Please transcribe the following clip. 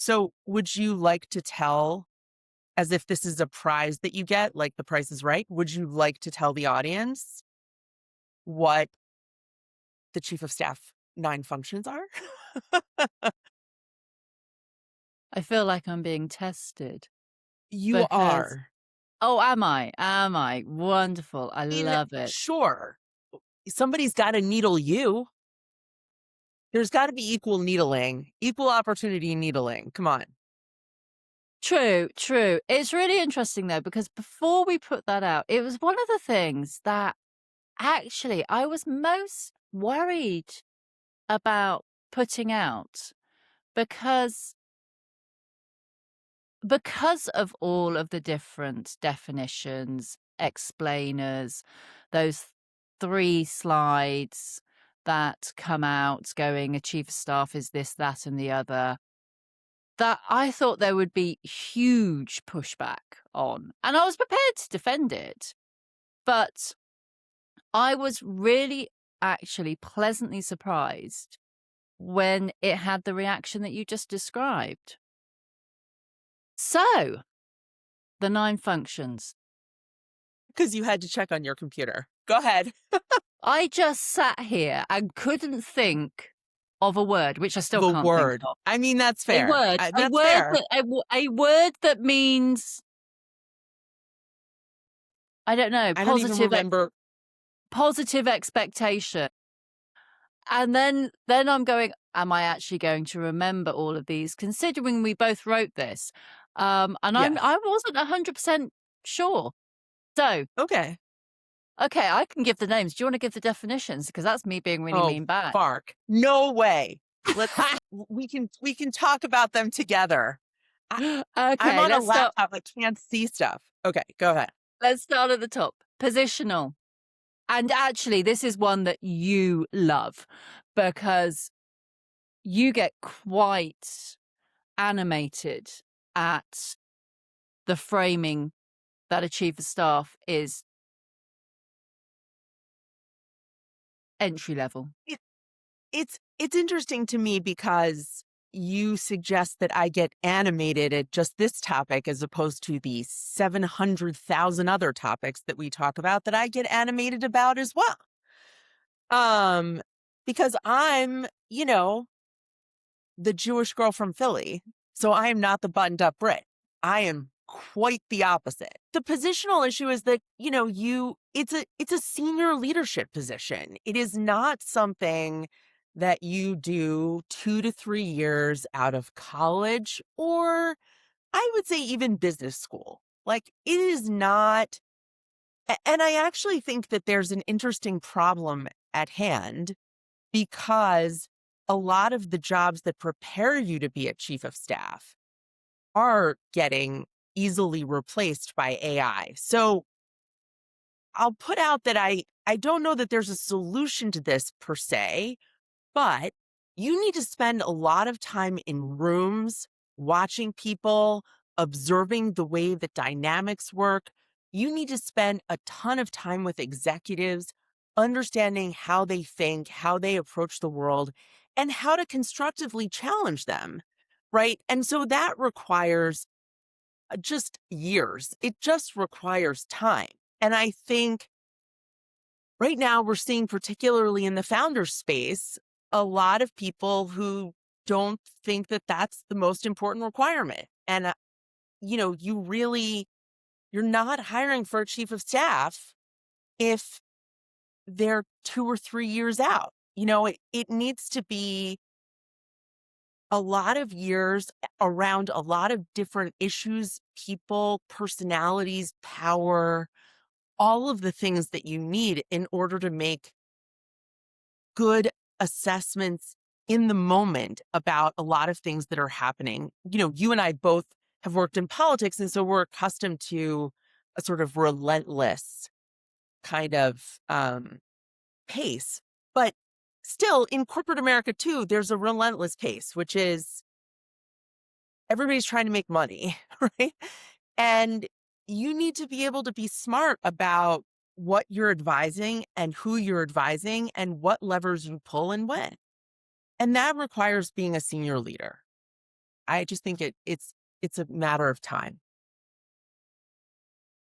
So would you like to tell, as if this is a prize that you get, like The Price is Right, would you like to tell the audience what the chief of staff 9 functions are? I feel like I'm being tested You because are. oh, am I? Am I? Wonderful. I I mean, love it. sure. Somebody's gotta needle you. There's gotta be equal needling, equal opportunity needling. Come on. True, true. It's really interesting though, because before we put that out, it was one of the things that actually I was most worried about putting out because of all of the different definitions, explainers, those 3 slides that come out going, "A chief of staff is this, that, and the other," that I thought there would be huge pushback on, and I was prepared to defend it. But I was really actually pleasantly surprised when it had the reaction that you just described. So, the 9 functions. 'Cause you had to check on your computer. Go ahead. I just sat here and couldn't think of a word, which I still The can't think word. of. I mean, that's A fair. word, a That's word fair. that a word that means, I don't know, I don't even remember. positive expectation. And then I'm going, "Am I actually going to remember all of these?" Considering we both wrote this. And Yes. I wasn't 100% sure. So, Okay. okay, I can give the names. Do you wanna give the definitions? Because that's me being really Oh, mean back. Fark. No way. We can talk about them together. I I'm Okay, on a laptop, I can't see stuff. Okay, go ahead. let's start at the top. Positional. And actually, this is one that you love because you get quite animated at the framing that a chief of staff is entry level. It it's interesting to me because you suggest that I get animated at just this topic as opposed to the 700,000 other topics that we talk about that I get animated about as well. Um, because I'm, the Jewish girl from Philly, so I am not the buttoned up Brit. I am quite the opposite. The positional issue is that, it's a senior leadership position. It is not something that you do 2 to 3 years out of college or I would say even business school. Like it is not and I actually think that there's an interesting problem at hand because a lot of the jobs that prepare you to be a chief of staff are getting easily replaced by AI. So I'll put out that I don't know that there's a solution to this per se, but you need to spend a lot of time in rooms watching people, observing the way that dynamics work. You need to spend a ton of time with executives, understanding how they think, how they approach the world, and how to constructively challenge them. Right. And so that requires just years. It just requires time. And I think right now we're seeing, particularly in the founder space, a lot of people who don't think that that's the most important requirement. And, you're not hiring for a chief of staff if they're 2 or 3 years out. It needs to be a lot of years around a lot of different issues, people, personalities, power, all of the things that you need in order to make good assessments in the moment about a lot of things that are happening. You and I both have worked in politics, and so we're accustomed to a sort of relentless kind of pace. But still, in corporate America too, there's a relentless pace, which is everybody's trying to make money, right? And you need to be able to be smart about what you're advising and who you're advising and what levers you pull and when. And that requires being a senior leader. I just think it's a matter of time.